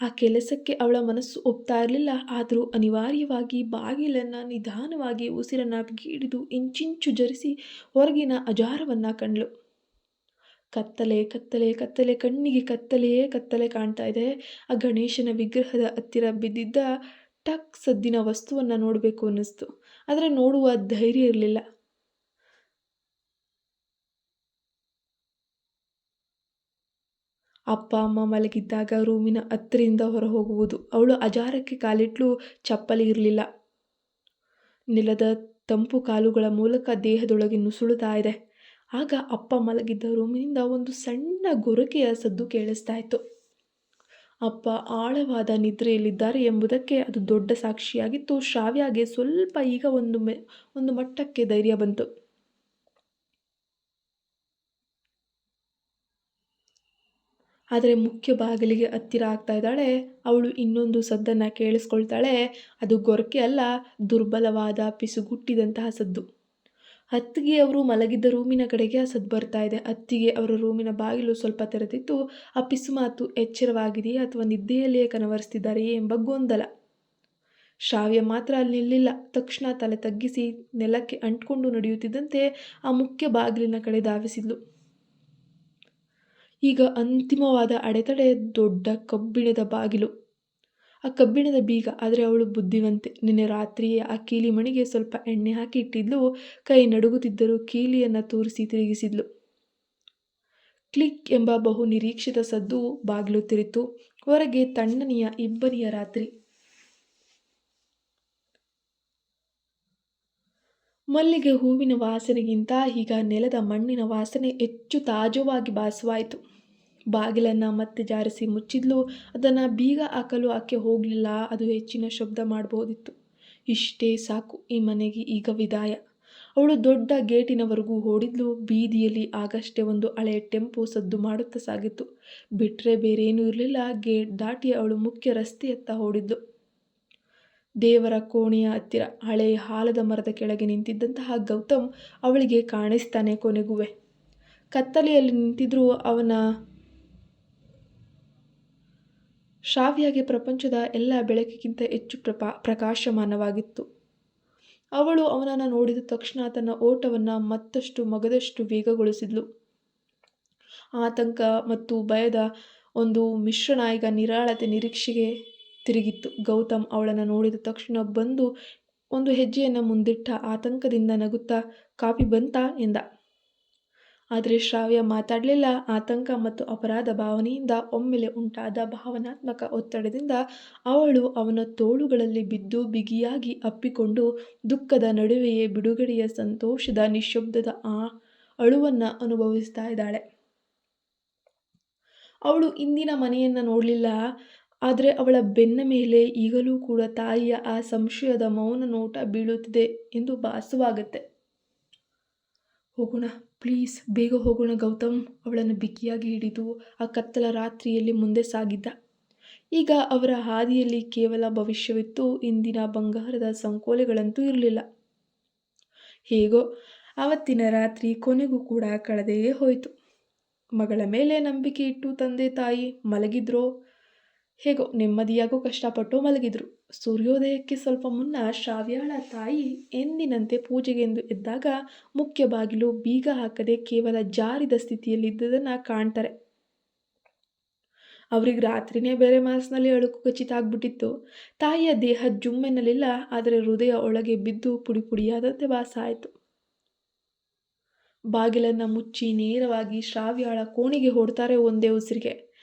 ಆ ಕೆಲಸಕ್ಕೆ ಅವಳ ಮನಸ್ಸು ಒಪ್ತಾ ಇರಲಿಲ್ಲ. ಆದರೂ ಅನಿವಾರ್ಯವಾಗಿ ಬಾಗಿಲನ್ನು ನಿಧಾನವಾಗಿ ಉಸಿರನ್ನು ಹಿಡಿದು ಇಂಚಿಂಚು ಜರಿಸಿ ಹೊರಗಿನ ಅಜಾರವನ್ನು ಕಂಡ್ಳು. ಕತ್ತಲೆ ಕತ್ತಲೆ ಕತ್ತಲೆ, ಕಣ್ಣಿಗೆ ಕತ್ತಲೆಯೇ ಕತ್ತಲೆ ಕಾಣ್ತಾ ಇದೆ. ಆ ಗಣೇಶನ ವಿಗ್ರಹದ ಹತ್ತಿರ ಬಿದ್ದಿದ್ದ ಟಕ್ ಸದ್ದಿನ ವಸ್ತುವನ್ನು ನೋಡಬೇಕು ಅನ್ನಿಸ್ತು. ಆದರೆ ನೋಡುವ ಧೈರ್ಯ ಇರಲಿಲ್ಲ. ಅಪ್ಪ ಅಮ್ಮ ಮಲಗಿದ್ದಾಗ ರೂಮಿನ ಹತ್ತಿರದಿಂದ ಹೊರ ಹೋಗುವುದು. ಅವಳು ಅಜಾರಕ್ಕೆ ಕಾಲಿಟ್ಲು. ಚಪ್ಪಲಿ ಇರಲಿಲ್ಲ. ನೆಲದ ತಂಪು ಕಾಲುಗಳ ಮೂಲಕ ದೇಹದೊಳಗೆ ನುಸುಳುತ್ತಾ ಇದೆ. ಆಗ ಅಪ್ಪ ಮಲಗಿದ್ದ ರೂಮಿನಿಂದ ಒಂದು ಸಣ್ಣ ಗೊರಕೆಯ ಸದ್ದು ಕೇಳಿಸ್ತಾ ಇತ್ತು. ಅಪ್ಪ ಆಳವಾದ ನಿದ್ರೆಯಲ್ಲಿದ್ದಾರೆ ಎಂಬುದಕ್ಕೆ ಅದು ದೊಡ್ಡ ಸಾಕ್ಷಿಯಾಗಿತ್ತು. ಶ್ರಾವ್ಯಗೆ ಸ್ವಲ್ಪ ಈಗ ಒಂದು ಮಟ್ಟಕ್ಕೆ ಧೈರ್ಯ ಬಂತು. ಆದರೆ ಮುಖ್ಯ ಬಾಗಿಲಿಗೆ ಹತ್ತಿರ ಆಗ್ತಾ ಇದ್ದಾಳೆ. ಅವಳು ಇನ್ನೊಂದು ಸದ್ದನ್ನು ಕೇಳಿಸ್ಕೊಳ್ತಾಳೆ. ಅದು ಗೊರಕೆ ಅಲ್ಲ, ದುರ್ಬಲವಾದ ಪಿಸುಗುಟ್ಟಿದಂತಹ ಸದ್ದು. ಅತ್ತಿಗೆಯವರು ಮಲಗಿದ್ದ ರೂಮಿನ ಕಡೆಗೆ ಆ ಸದ್ದು ಬರ್ತಾ ಇದೆ. ಅತ್ತಿಗೆ ಅವರ ರೂಮಿನ ಬಾಗಿಲು ಸ್ವಲ್ಪ ತೆರೆದಿತ್ತು. ಆ ಪಿಸುಮಾತು ಎಚ್ಚರವಾಗಿದೆಯೇ ಅಥವಾ ನಿದ್ದೆಯಲ್ಲಿಯೇ ಕನವರಿಸ್ತಿದ್ದಾರೆಯೇ ಎಂಬ ಗೊಂದಲ. ಶ್ರಾವ್ಯ ಮಾತ್ರ ಅಲ್ಲಿ ನಿಲ್ಲಿಲ್ಲ. ತಕ್ಷಣ ತಲೆ ತಗ್ಗಿಸಿ ನೆಲಕ್ಕೆ ಅಂಟ್ಕೊಂಡು ನಡೆಯುತ್ತಿದ್ದಂತೆ ಆ ಮುಖ್ಯ ಬಾಗಿಲಿನ ಕಡೆ ಧಾವಿಸಿದ್ಲು. ಈಗ ಅಂತಿಮವಾದ ಅಡೆತಡೆ, ದೊಡ್ಡ ಕಬ್ಬಿಣದ ಬಾಗಿಲು, ಆ ಕಬ್ಬಿಣದ ಬೀಗ. ಆದರೆ ಅವಳು ಬುದ್ಧಿವಂತೆ. ನಿನ್ನೆ ರಾತ್ರಿಯೇ ಆ ಕೀಲಿ ಮಣಿಗೆ ಸ್ವಲ್ಪ ಎಣ್ಣೆ ಹಾಕಿ ಇಟ್ಟಿದ್ಲು. ಕೈ ನಡುಗುತ್ತಿದ್ದರೂ ಕೀಲಿಯನ್ನು ತೂರಿಸಿ ತಿರುಗಿಸಿದ್ಲು. ಕ್ಲಿಕ್ ಎಂಬ ಬಹು ನಿರೀಕ್ಷಿತ ಸದ್ದು. ಬಾಗಿಲು ತೆರೆಯಿತು. ಹೊರಗೆ ತಣ್ಣನೆಯ ಇಬ್ಬನಿಯ ರಾತ್ರಿ. ಮಲ್ಲಿಗೆ ಹೂವಿನ ವಾಸನೆಗಿಂತ ಈಗ ನೆಲದ ಮಣ್ಣಿನ ವಾಸನೆ ಹೆಚ್ಚು ತಾಜವಾಗಿ ಭಾಸವಾಯಿತು. ಬಾಗಿಲನ್ನು ಮತ್ತೆ ಜಾರಿಸಿ ಮುಚ್ಚಿದ್ಲು. ಅದನ್ನು ಬೀಗ ಹಾಕಲು ಆಕೆ ಹೋಗಲಿಲ್ಲ. ಅದು ಹೆಚ್ಚಿನ ಶಬ್ದ ಮಾಡಬಹುದಿತ್ತು. ಇಷ್ಟೇ ಸಾಕು, ಈ ಮನೆಗೆ ಈಗ ವಿದಾಯ. ಅವಳು ದೊಡ್ಡ ಗೇಟಿನವರೆಗೂ ಓಡಿದ್ಲು. ಬೀದಿಯಲ್ಲಿ ಆಗಷ್ಟೇ ಒಂದು ಹಳೆಯ ಟೆಂಪೋ ಸದ್ದು ಮಾಡುತ್ತಾ ಸಾಗಿತ್ತು. ಬಿಟ್ಟರೆ ಬೇರೇನೂ ಇರಲಿಲ್ಲ. ಗೇಟ್ ದಾಟಿ ಅವಳು ಮುಖ್ಯ ರಸ್ತೆಯತ್ತ ಓಡಿದ್ಲು. ದೇವರ ಕೋಣೆಯ ಹತ್ತಿರ ಹಳೆಯ ಆಲದ ಮರದ ಕೆಳಗೆ ನಿಂತಿದ್ದಂತಹ ಗೌತಮ್ ಅವಳಿಗೆ ಕಾಣಿಸ್ತಾನೆ. ಕೊನೆಗುವೆ ಕತ್ತಲೆಯಲ್ಲಿ ನಿಂತಿದ್ರೂ ಅವನ ಶ್ರಾವ್ಯಗೆ ಪ್ರಪಂಚದ ಎಲ್ಲ ಬೆಳಕಿಗಿಂತ ಹೆಚ್ಚು ಪ್ರಕಾಶಮಾನವಾಗಿತ್ತು. ಅವಳು ಅವನನ್ನು ನೋಡಿದ ತಕ್ಷಣ ತನ್ನ ಓಟವನ್ನು ಮತ್ತಷ್ಟು ಮಗದಷ್ಟು ವೇಗಗೊಳಿಸಿದ್ಲು. ಆತಂಕ ಮತ್ತು ಭಯದ ಒಂದು ಮಿಶ್ರಣ ಈಗ ನಿರಾಳತೆ ನಿರೀಕ್ಷೆಗೆ ತಿರುಗಿತ್ತು. ಗೌತಮ್ ಅವಳನ್ನು ನೋಡಿದ ತಕ್ಷಣ ಬಂದು ಒಂದು ಹೆಜ್ಜೆಯನ್ನು ಮುಂದಿಟ್ಟ. ಆತಂಕದಿಂದ ನಗುತ್ತಾ, "ಕಾಪಿ ಬಂತಾ?" ಎಂದ. ಆದರೆ ಶ್ರಾವ್ಯ ಮಾತಾಡಲಿಲ್ಲ. ಆತಂಕ ಮತ್ತು ಅಪರಾಧ ಭಾವನೆಯಿಂದ ಒಮ್ಮೆಲೆ ಉಂಟಾದ ಭಾವನಾತ್ಮಕ ಒತ್ತಡದಿಂದ ಅವಳು ಅವನ ತೋಳುಗಳಲ್ಲಿ ಬಿದ್ದು ಬಿಗಿಯಾಗಿ ಅಪ್ಪಿಕೊಂಡು ದುಃಖದ ನಡುವೆಯೇ ಬಿಡುಗಡೆಯ ಸಂತೋಷದ ನಿಶ್ಶಬ್ದದ ಅಳುವನ್ನು ಅನುಭವಿಸ್ತಾ ಇದ್ದಾಳೆ. ಅವಳು ಇಂದಿನ ಮನೆಯನ್ನು ನೋಡಲಿಲ್ಲ. ಆದರೆ ಅವಳ ಬೆನ್ನ ಮೇಲೆ ಈಗಲೂ ಕೂಡ ತಾಯಿಯ ಆ ಸಂಶಯದ ಮೌನ ನೋಟ ಬೀಳುತ್ತಿದೆ ಎಂದು ಭಾಸವಾಗುತ್ತೆ. "ಹೋಗೋಣ, ಪ್ಲೀಸ್, ಬೇಗ ಹೋಗೋಣ ಗೌತಮ್." ಅವಳನ್ನು ಬಿಗಿಯಾಗಿ ಹಿಡಿದು ಆ ಕತ್ತಲ ರಾತ್ರಿಯಲ್ಲಿ ಮುಂದೆ ಸಾಗಿದ್ದ. ಈಗ ಅವರ ಹಾದಿಯಲ್ಲಿ ಕೇವಲ ಭವಿಷ್ಯವಿತ್ತು. ಇಂದಿನ ಬಂಗಾರದ ಸಂಕೋಲೆಗಳಂತೂ ಇರಲಿಲ್ಲ. ಹೇಗೋ ಆವತ್ತಿನ ರಾತ್ರಿ ಕೊನೆಗೂ ಕೂಡ ಕಳೆದೇ ಹೋಯಿತು. ಮಗಳ ಮೇಲೆ ನಂಬಿಕೆ ಇಟ್ಟು ತಂದೆ ತಾಯಿ ಮಲಗಿದ್ರೋ ಹೇಗೋ ನೆಮ್ಮದಿಯಾಗೋ ಕಷ್ಟಪಟ್ಟು ಮಲಗಿದ್ರು. ಸೂರ್ಯೋದಯಕ್ಕೆ ಸ್ವಲ್ಪ ಮುನ್ನ ಶ್ರಾವ್ಯಾಳ ತಾಯಿ ಎಂದಿನಂತೆ ಪೂಜೆಗೆಂದು ಎದ್ದಾಗ ಮುಖ್ಯ ಬಾಗಿಲು ಬೀಗ ಹಾಕದೆ ಕೇವಲ ಜಾರಿದ ಸ್ಥಿತಿಯಲ್ಲಿದ್ದುದನ್ನು ಕಾಣ್ತಾರೆ. ಅವ್ರಿಗೆ ರಾತ್ರಿನೇ ಬೇರೆ ಮನಸ್ಸಿನಲ್ಲಿ ಅಳುಕು ಖಚಿತ ಆಗ್ಬಿಟ್ಟಿತ್ತು. ತಾಯಿಯ ದೇಹ ಜುಮ್ಮೆನ್ನಲಿಲ್ಲ, ಆದರೆ ಹೃದಯ ಒಳಗೆ ಬಿದ್ದು ಪುಡಿ ಪುಡಿಯಾದಂತೆ ಭಾಸ ಆಯಿತು. ಬಾಗಿಲನ್ನು ಮುಚ್ಚಿ ನೇರವಾಗಿ ಶ್ರಾವ್ಯಾಳ ಕೋಣೆಗೆ ಹೊಡ್ತಾರೆ ಒಂದೇ ಉಸಿರಿಗೆ.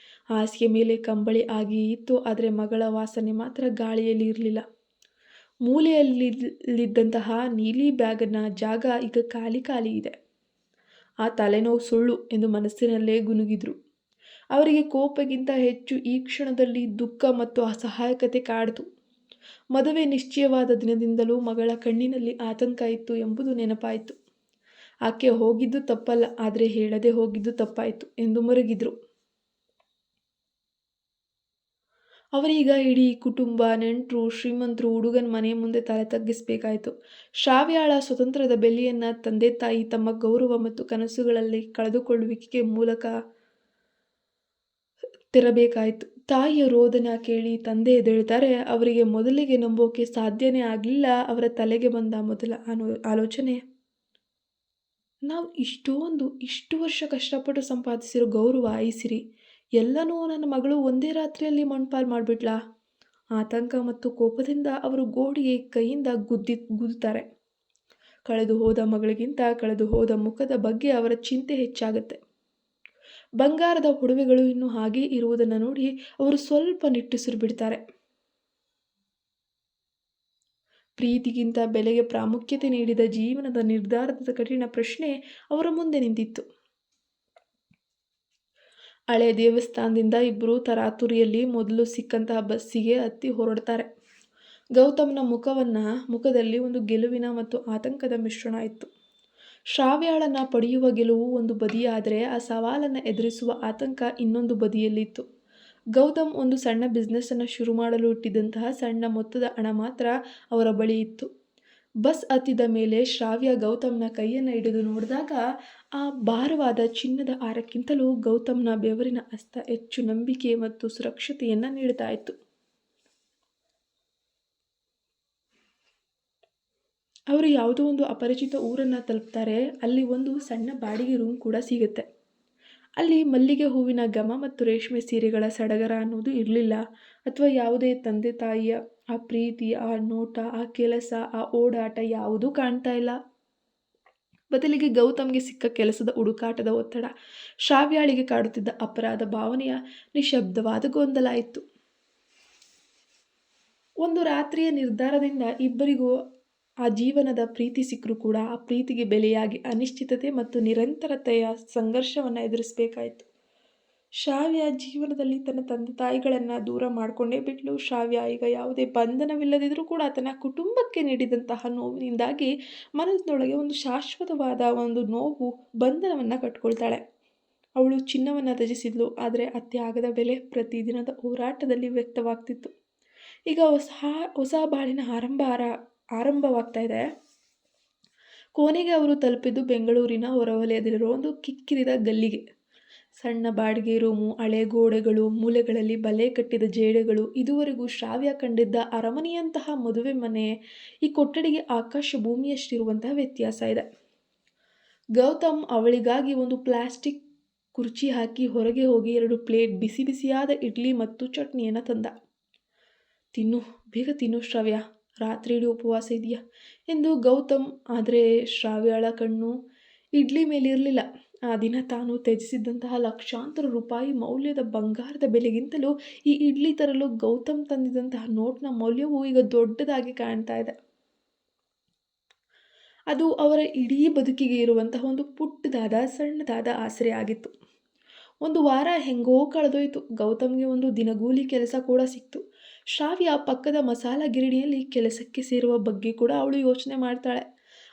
ಹಾಸಿಗೆ ಮೇಲೆ ಕಂಬಳಿ ಆಗಿಯೇ ಇತ್ತು, ಆದರೆ ಮಗಳ ವಾಸನೆ ಮಾತ್ರ ಗಾಳಿಯಲ್ಲಿ ಇರಲಿಲ್ಲ. ಮೂಲೆಯಲ್ಲಿದ್ದಂತಹ ನೀಲಿ ಬ್ಯಾಗ್ನ ಜಾಗ ಈಗ ಖಾಲಿ ಖಾಲಿ ಇದೆ. ಆ ತಲೆನೋವು ಸುಳ್ಳು ಎಂದು ಮನಸ್ಸಿನಲ್ಲೇ ಗುನುಗಿದ್ರು. ಅವರಿಗೆ ಕೋಪಕ್ಕಿಂತ ಹೆಚ್ಚು ಈ ಕ್ಷಣದಲ್ಲಿ ದುಃಖ ಮತ್ತು ಅಸಹಾಯಕತೆ ಕಾಡಿತು. ಮದುವೆ ನಿಶ್ಚಯವಾದ ದಿನದಿಂದಲೂ ಮಗಳ ಕಣ್ಣಿನಲ್ಲಿ ಆತಂಕ ಇತ್ತು ಎಂಬುದು ನೆನಪಾಯಿತು. ಆಕೆ ಹೋಗಿದ್ದು ತಪ್ಪಲ್ಲ, ಆದರೆ ಹೇಳದೆ ಹೋಗಿದ್ದು ತಪ್ಪಾಯಿತು ಎಂದು ಮರುಗಿದ್ರು. ಅವರೀಗ ಇಡೀ ಕುಟುಂಬ, ನೆಂಟರು, ಶ್ರೀಮಂತರು, ಹುಡುಗನ ಮನೆ ಮುಂದೆ ತಲೆ ತಗ್ಗಿಸಬೇಕಾಯಿತು. ಶ್ರಾವ್ಯಾಳ ಸ್ವತಂತ್ರದ ಬೆಲೆಯನ್ನು ತಂದೆ ತಾಯಿ ತಮ್ಮ ಗೌರವ ಮತ್ತು ಕನಸುಗಳಲ್ಲಿ ಕಳೆದುಕೊಳ್ಳುವಿಕೆಗೆ ಮೂಲಕ ತೆರಬೇಕಾಯಿತು. ತಾಯಿಯ ರೋದನ ಕೇಳಿ ತಂದೆ ಎದ್ದೇಳ್ತಾರೆ. ಅವರಿಗೆ ಮೊದಲಿಗೆ ನಂಬೋಕೆ ಸಾಧ್ಯನೇ ಆಗಲಿಲ್ಲ. ಅವರ ತಲೆಗೆ ಬಂದ ಮೊದಲ ಆಲೋಚನೆ, ನಾವು ಇಷ್ಟು ವರ್ಷ ಕಷ್ಟಪಟ್ಟು ಸಂಪಾದಿಸಿರೋ ಗೌರವ, ಐಸಿರಿ ಎಲ್ಲನೂ ನನ್ನ ಮಗಳು ಒಂದೇ ರಾತ್ರಿಯಲ್ಲಿ ಮಣ್ಪಾಲು ಮಾಡಿಬಿಟ್ಲಾ? ಆತಂಕ ಮತ್ತು ಕೋಪದಿಂದ ಅವರು ಗೋಡೆಗೆ ಕೈಯಿಂದ ಗುದ್ದುತ್ತಾರೆ. ಕಳೆದು ಹೋದ ಮಗಳಿಗಿಂತ ಕಳೆದು ಹೋದ ಮುಖದ ಬಗ್ಗೆ ಅವರ ಚಿಂತೆ ಹೆಚ್ಚಾಗುತ್ತೆ. ಬಂಗಾರದ ಒಡವೆಗಳು ಇನ್ನೂ ಹಾಗೇ ಇರುವುದನ್ನು ನೋಡಿ ಅವರು ಸ್ವಲ್ಪ ನಿಟ್ಟುಸಿರು ಬಿಡ್ತಾರೆ. ಪ್ರೀತಿಗಿಂತ ಬೆಲೆಗೆ ಪ್ರಾಮುಖ್ಯತೆ ನೀಡಿದ ಜೀವನದ ನಿರ್ಧಾರದ ಕಠಿಣ ಪ್ರಶ್ನೆ ಅವರ ಮುಂದೆ ನಿಂತಿತ್ತು. ಹಳೆ ದೇವಸ್ಥಾನದಿಂದ ಇಬ್ಬರು ತರಾತುರಿಯಲ್ಲಿ ಮೊದಲು ಸಿಕ್ಕಂತಹ ಬಸ್ಸಿಗೆ ಹತ್ತಿ ಹೊರಡ್ತಾರೆ. ಗೌತಮ್ನ ಮುಖದಲ್ಲಿ ಒಂದು ಗೆಲುವಿನ ಮತ್ತು ಆತಂಕದ ಮಿಶ್ರಣ ಇತ್ತು. ಶ್ರಾವ್ಯಾಳನ್ನು ಪಡೆಯುವ ಗೆಲುವು ಒಂದು ಬದಿಯಾದರೆ ಆ ಸವಾಲನ್ನು ಎದುರಿಸುವ ಆತಂಕ ಇನ್ನೊಂದು ಬದಿಯಲ್ಲಿತ್ತು. ಗೌತಮ್ ಒಂದು ಸಣ್ಣ ಬಿಸ್ನೆಸ್ಸನ್ನು ಶುರು ಮಾಡಲು ಇಟ್ಟಿದ್ದಂತಹ ಸಣ್ಣ ಮೊತ್ತದ ಹಣ ಮಾತ್ರ ಅವರ ಬಳಿ ಇತ್ತು. ಬಸ್ ಹತ್ತಿದ ಮೇಲೆ ಶ್ರಾವ್ಯ ಗೌತಮ್ನ ಕೈಯನ್ನು ಹಿಡಿದು ನೋಡಿದಾಗ ಆ ಭಾರವಾದ ಚಿನ್ನದ ಹಾರಕ್ಕಿಂತಲೂ ಗೌತಮ್ನ ಬೆವರಿನ ಹಸ್ತ ಹೆಚ್ಚು ನಂಬಿಕೆ ಮತ್ತು ಸುರಕ್ಷತೆಯನ್ನು ನೀಡ್ತಾ ಇತ್ತು. ಅವರು ಯಾವುದೋ ಒಂದು ಅಪರಿಚಿತ ಊರನ್ನು ತಲುಪ್ತಾರೆ. ಅಲ್ಲಿ ಒಂದು ಸಣ್ಣ ಬಾಡಿಗೆ ರೂಮ್ ಕೂಡ ಸಿಗುತ್ತೆ. ಅಲ್ಲಿ ಮಲ್ಲಿಗೆ ಹೂವಿನ ಘಮ ಮತ್ತು ರೇಷ್ಮೆ ಸೀರೆಗಳ ಸಡಗರ ಅನ್ನೋದು ಇರಲಿಲ್ಲ. ಅಥವಾ ಯಾವುದೇ ತಂದೆ ತಾಯಿಯ ಆ ಪ್ರೀತಿ, ಆ ನೋಟ, ಆ ಕೆಲಸ, ಆ ಓಡಾಟ ಯಾವುದೂ ಕಾಣ್ತಾ ಇಲ್ಲ. ಬದಲಿಗೆ ಗೌತಮ್ಗೆ ಸಿಕ್ಕ ಕೆಲಸದ ಹುಡುಕಾಟದ ಒತ್ತಡ, ಶ್ರಾವ್ಯಾಳಿಗೆ ಕಾಡುತ್ತಿದ್ದ ಅಪರಾಧ ಭಾವನೆಯ ನಿಶ್ಶಬ್ದವಾದ ಗೊಂದಲ ಇತ್ತು. ಒಂದು ರಾತ್ರಿಯ ನಿರ್ಧಾರದಿಂದ ಇಬ್ಬರಿಗೂ ಆ ಜೀವನದ ಪ್ರೀತಿ ಸಿಕ್ಕರೂ ಕೂಡ ಆ ಪ್ರೀತಿಗೆ ಬೆಲೆಯಾಗಿ ಅನಿಶ್ಚಿತತೆ ಮತ್ತು ನಿರಂತರತೆಯ ಸಂಘರ್ಷವನ್ನು ಎದುರಿಸಬೇಕಾಯಿತು. ಶ್ರಾವ್ಯ ಜೀವನದಲ್ಲಿ ತನ್ನ ತಂದೆ ತಾಯಿಗಳನ್ನು ದೂರ ಮಾಡಿಕೊಂಡೇ ಬಿಟ್ಲು. ಶ್ರಾವ್ಯ ಈಗ ಯಾವುದೇ ಬಂಧನವಿಲ್ಲದಿದ್ದರೂ ಕೂಡ ತನ್ನ ಕುಟುಂಬಕ್ಕೆ ನೀಡಿದಂತಹ ನೋವಿನಿಂದಾಗಿ ಮನಸ್ಸಿನೊಳಗೆ ಒಂದು ಶಾಶ್ವತವಾದ ಒಂದು ನೋವು ಬಂಧನವನ್ನು ಕಟ್ಕೊಳ್ತಾಳೆ. ಅವಳು ಚಿನ್ನವನ್ನು ತ್ಯಜಿಸಿದ್ಲು, ಆದರೆ ಅತ್ಯಾಗದ ಬೆಲೆ ಪ್ರತಿದಿನದ ಹೋರಾಟದಲ್ಲಿ ವ್ಯಕ್ತವಾಗ್ತಿತ್ತು. ಈಗ ಹೊಸ ಬಾಳಿನ ಆರಂಭವಾಗ್ತಾ ಇದೆ. ಕೊನೆಗೆ ಅವರು ತಲುಪಿದ್ದು ಬೆಂಗಳೂರಿನ ಹೊರವಲಯದಲ್ಲಿರುವ ಒಂದು ಕಿಕ್ಕಿರಿದ ಗಲ್ಲಿಗೆ. ಸಣ್ಣ ಬಾಡಿಗೆ ರೂಮು, ಹಳೆ ಗೋಡೆಗಳು, ಮೂಲೆಗಳಲ್ಲಿ ಬಲೆ ಕಟ್ಟಿದ ಜೇಡೆಗಳು, ಇದುವರೆಗೂ ಶ್ರಾವ್ಯ ಕಂಡಿದ್ದ ಅರಮನೆಯಂತಹ ಮದುವೆ ಮನೆ. ಈ ಕೊಠಡಿಗೆ ಆಕಾಶ ಭೂಮಿಯಷ್ಟಿರುವಂತಹ ವ್ಯತ್ಯಾಸ ಇದೆ. ಗೌತಮ್ ಅವಳಿಗಾಗಿ ಒಂದು ಪ್ಲಾಸ್ಟಿಕ್ ಕುರ್ಚಿ ಹಾಕಿ ಹೊರಗೆ ಹೋಗಿ 2 ಪ್ಲೇಟ್ ಬಿಸಿ ಬಿಸಿಯಾದ ಇಡ್ಲಿ ಮತ್ತು ಚಟ್ನಿಯನ್ನು ತಂದ. ತಿನ್ನು, ಬೇಗ ತಿನ್ನು ಶ್ರಾವ್ಯ, ರಾತ್ರಿ ಇಡೀ ಉಪವಾಸ ಇದೆಯಾ ಎಂದು ಗೌತಮ್. ಆದರೆ ಶ್ರಾವ್ಯಳ ಕಣ್ಣು ಇಡ್ಲಿ ಮೇಲಿರಲಿಲ್ಲ. ಆ ದಿನ ತಾನು ತ್ಯಜಿಸಿದ್ದಂತಹ ಲಕ್ಷಾಂತರ ರೂಪಾಯಿ ಮೌಲ್ಯದ ಬಂಗಾರದ ಬೆಲೆಗಿಂತಲೂ ಈ ಇಡ್ಲಿ ತರಲು ಗೌತಮ್ ತಂದಿದ್ದಂತಹ ನೋಟ್ನ ಮೌಲ್ಯವು ಈಗ ದೊಡ್ಡದಾಗಿ ಕಾಣ್ತಾ ಇದೆ. ಅದು ಅವರ ಇಡೀ ಬದುಕಿಗೆ ಇರುವಂತಹ ಒಂದು ಪುಟ್ಟದಾದ ಸಣ್ಣದಾದ ಆಸರೆ ಆಗಿತ್ತು. ಒಂದು ವಾರ ಹೆಂಗೋ ಕಳೆದೋಯ್ತು. ಗೌತಮ್ಗೆ ಒಂದು ದಿನಗೂಲಿ ಕೆಲಸ ಕೂಡ ಸಿಕ್ತು. ಶ್ರಾವ್ಯ ಪಕ್ಕದ ಮಸಾಲ ಗಿರಣಿಯಲ್ಲಿ ಕೆಲಸಕ್ಕೆ ಸೇರುವ ಬಗ್ಗೆ ಕೂಡ ಅವಳು ಯೋಚನೆ ಮಾಡ್ತಾಳೆ.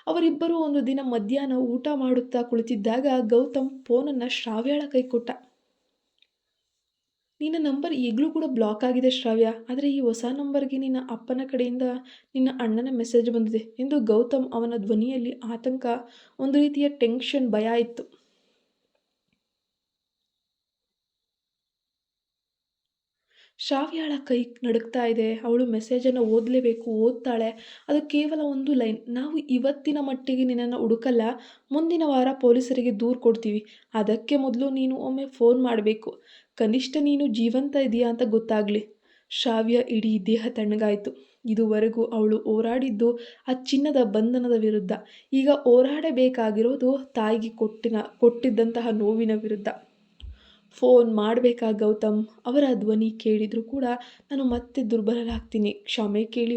ಅವರಿಬ್ಬರೂ ಒಂದು ದಿನ ಮಧ್ಯಾಹ್ನ ಊಟ ಮಾಡುತ್ತಾ ಕುಳಿತಿದ್ದಾಗ ಗೌತಮ್ ಫೋನನ್ನು ಶ್ರಾವ್ಯಳ ಕೈ ಕೊಟ್ಟ. ನಿನ್ನ ನಂಬರ್ ಈಗಲೂ ಕೂಡ ಬ್ಲಾಕ್ ಆಗಿದೆ ಶ್ರಾವ್ಯ, ಆದರೆ ಈ ಹೊಸ ನಂಬರ್ಗೆ ನಿನ್ನ ಅಪ್ಪನ ಕಡೆಯಿಂದ ನಿನ್ನ ಅಣ್ಣನ ಮೆಸೇಜ್ ಬಂದಿದೆ ಎಂದು ಗೌತಮ್. ಅವನ ಧ್ವನಿಯಲ್ಲಿ ಆತಂಕ, ಒಂದು ರೀತಿಯ ಟೆನ್ಷನ್, ಭಯ ಇತ್ತು. ಶ್ರಾವ್ಯಳ ಕೈ ನಡುಗ್ತಾ ಇದೆ. ಅವಳು ಮೆಸೇಜನ್ನು ಓದಲೇಬೇಕು, ಓದ್ತಾಳೆ. ಅದು ಕೇವಲ ಒಂದು ಲೈನ್: ನಾವು ಇವತ್ತಿನ ಮಟ್ಟಿಗೆ ನಿನ್ನನ್ನು ಹುಡುಕಲ್ಲ, ಮುಂದಿನ ವಾರ ಪೊಲೀಸರಿಗೆ ದೂರು ಕೊಡ್ತೀವಿ. ಅದಕ್ಕೆ ಮೊದಲು ನೀನು ಒಮ್ಮೆ ಫೋನ್ ಮಾಡಬೇಕು, ಕನಿಷ್ಠ ನೀನು ಜೀವಂತ ಇದೆಯಾ ಅಂತ ಗೊತ್ತಾಗಲಿ. ಶ್ರಾವ್ಯ ಇಡೀ ದೇಹ ತಣ್ಣಗಾಯಿತು. ಇದುವರೆಗೂ ಅವಳು ಹೋರಾಡಿದ್ದು ಆ ಚಿನ್ನದ ಬಂಧನದ ವಿರುದ್ಧ. ಈಗ ಹೋರಾಡಬೇಕಾಗಿರೋದು ತಾಯಿಗೆ ಕೊಟ್ಟಿದ್ದಂತಹ ನೋವಿನ ವಿರುದ್ಧ. ಫೋನ್ ಮಾಡಬೇಕಾ ಗೌತಮ್? ಅವರ ಧ್ವನಿ ಕೇಳಿದರೂ ಕೂಡ ನಾನು ಮತ್ತೆ ದುರ್ಬಲರಾಗ್ತೀನಿ, ಕ್ಷಮೆ ಕೇಳಿ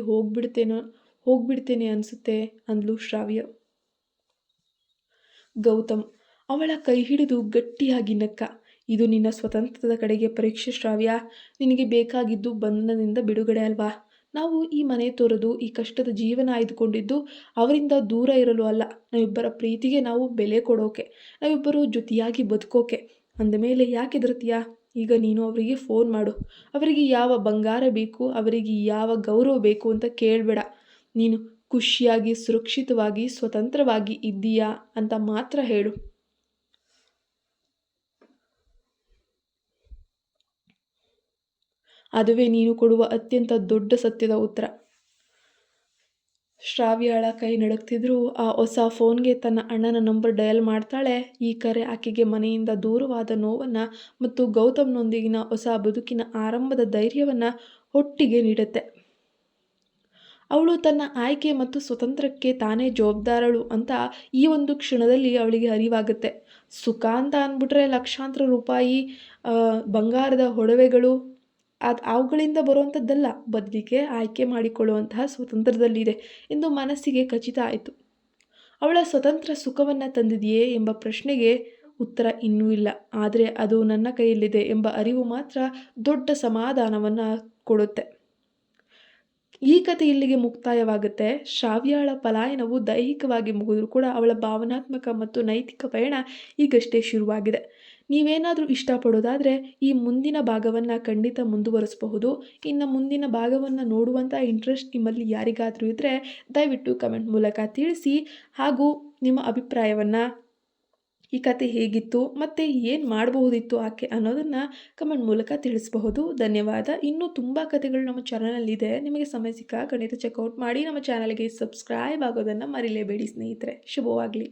ಹೋಗ್ಬಿಡ್ತೇನೆ ಅನಿಸುತ್ತೆ ಅಂದ್ಲು ಶ್ರಾವ್ಯ. ಗೌತಮ್ ಅವಳ ಕೈ ಹಿಡಿದು ಗಟ್ಟಿಯಾಗಿ ನಕ್ಕ. ಇದು ನಿನ್ನ ಸ್ವತಂತ್ರದ ಕಡೆಗೆ ಪರೀಕ್ಷೆ ಶ್ರಾವ್ಯ. ನಿನಗೆ ಬೇಕಾಗಿದ್ದು ಬಂಧನದಿಂದ ಬಿಡುಗಡೆ ಅಲ್ವಾ? ನಾವು ಈ ಮನೆ ತೊರೆದು ಈ ಕಷ್ಟದ ಜೀವನ ಆಯ್ದುಕೊಂಡಿದ್ದು ಅವರಿಂದ ದೂರ ಇರಲು ಅಲ್ಲ, ನಾವಿಬ್ಬರ ಪ್ರೀತಿಗೆ ನಾವು ಬೆಲೆ ಕೊಡೋಕೆ, ನಾವಿಬ್ಬರು ಜೊತೆಯಾಗಿ ಬದುಕೋಕೆ. ಅಂದಮೇಲೆ ಯಾಕೆ ಹೆದರ್ತೀಯಾ? ಈಗ ನೀನು ಅವರಿಗೆ ಫೋನ್ ಮಾಡು. ಅವರಿಗೆ ಯಾವ ಬಂಗಾರ ಬೇಕು, ಅವರಿಗೆ ಯಾವ ಗೌರವ ಬೇಕು ಅಂತ ಕೇಳಬೇಡ. ನೀನು ಖುಷಿಯಾಗಿ, ಸುರಕ್ಷಿತವಾಗಿ, ಸ್ವತಂತ್ರವಾಗಿ ಇದ್ದೀಯಾ ಅಂತ ಮಾತ್ರ ಹೇಳು. ಅದುವೇ ನೀನು ಕೊಡುವ ಅತ್ಯಂತ ದೊಡ್ಡ ಸತ್ಯದ ಉತ್ತರ. ಶ್ರಾವ್ಯಳ ಕೈ ನಡುಗ್ತಿದ್ರು. ಆ ಹೊಸ ಫೋನ್ಗೆ ತನ್ನ ಅಣ್ಣನ ನಂಬರ್ ಡಯಲ್ ಮಾಡ್ತಾಳೆ. ಈ ಕರೆ ಆಕೆಗೆ ಮನೆಯಿಂದ ದೂರವಾದ ನೋವನ್ನು ಮತ್ತು ಗೌತಮ್ನೊಂದಿಗಿನ ಹೊಸ ಬದುಕಿನ ಆರಂಭದ ಧೈರ್ಯವನ್ನು ಒಟ್ಟಿಗೆ ನೀಡುತ್ತೆ. ಅವಳು ತನ್ನ ಆಯ್ಕೆ ಮತ್ತು ಸ್ವತಂತ್ರಕ್ಕೆ ತಾನೇ ಜವಾಬ್ದಾರಳು ಅಂತ ಈ ಒಂದು ಕ್ಷಣದಲ್ಲಿ ಅವಳಿಗೆ ಅರಿವಾಗುತ್ತೆ. ಸುಖ ಅಂತ ಅಂದ್ಬಿಟ್ರೆ ಲಕ್ಷಾಂತರ ರೂಪಾಯಿ ಬಂಗಾರದ ಒಡವೆಗಳು ಅವುಗಳಿಂದ ಬರುವಂಥದ್ದಲ್ಲ, ಬದಲಿಗೆ ಆಯ್ಕೆ ಮಾಡಿಕೊಳ್ಳುವಂತಹ ಸ್ವತಂತ್ರದಲ್ಲಿದೆ ಎಂದು ಮನಸ್ಸಿಗೆ ಖಚಿತ ಆಯಿತು. ಅವಳ ಸ್ವತಂತ್ರ ಸುಖವನ್ನು ತಂದಿದೆಯೇ ಎಂಬ ಪ್ರಶ್ನೆಗೆ ಉತ್ತರ ಇನ್ನೂ ಇಲ್ಲ, ಆದರೆ ಅದು ನನ್ನ ಕೈಯಲ್ಲಿದೆ ಎಂಬ ಅರಿವು ಮಾತ್ರ ದೊಡ್ಡ ಸಮಾಧಾನವನ್ನು ಕೊಡುತ್ತೆ. ಈ ಕಥೆ ಇಲ್ಲಿಗೆ ಮುಕ್ತಾಯವಾಗುತ್ತೆ. ಶ್ರಾವ್ಯಳ ಪಲಾಯನವು ದೈಹಿಕವಾಗಿ ಮುಗಿದರೂ ಕೂಡ ಅವಳ ಭಾವನಾತ್ಮಕ ಮತ್ತು ನೈತಿಕ ಪಯಣ ಈಗಷ್ಟೇ ಶುರುವಾಗಿದೆ. ನೀವೇನಾದರೂ ಇಷ್ಟಪಡೋದಾದರೆ ಈ ಮುಂದಿನ ಭಾಗವನ್ನು ಖಂಡಿತ ಮುಂದುವರಿಸಬಹುದು. ಇನ್ನು ಮುಂದಿನ ಭಾಗವನ್ನು ನೋಡುವಂಥ ಇಂಟ್ರೆಸ್ಟ್ ನಿಮ್ಮಲ್ಲಿ ಯಾರಿಗಾದರೂ ಇದ್ದರೆ ದಯವಿಟ್ಟು ಕಮೆಂಟ್ ಮೂಲಕ ತಿಳಿಸಿ. ಹಾಗೂ ನಿಮ್ಮ ಅಭಿಪ್ರಾಯವನ್ನು, ಈ ಕತೆ ಹೇಗಿತ್ತು ಮತ್ತು ಏನು ಮಾಡಬಹುದಿತ್ತು ಆಕೆ ಅನ್ನೋದನ್ನು ಕಮೆಂಟ್ ಮೂಲಕ ತಿಳಿಸಬಹುದು. ಧನ್ಯವಾದ. ಇನ್ನೂ ತುಂಬ ಕಥೆಗಳು ನಮ್ಮ ಚಾನಲಲ್ಲಿದೆ. ನಿಮಗೆ ಸಮಯ ಸಿಕ್ಕಾಗ ಖಂಡಿತ ಚೆಕ್ಔಟ್ ಮಾಡಿ. ನಮ್ಮ ಚಾನಲ್ಗೆ ಸಬ್ಸ್ಕ್ರೈಬ್ ಆಗೋದನ್ನು ಮರಿಲೇಬೇಡಿ ಸ್ನೇಹಿತರೆ. ಶುಭವಾಗಲಿ.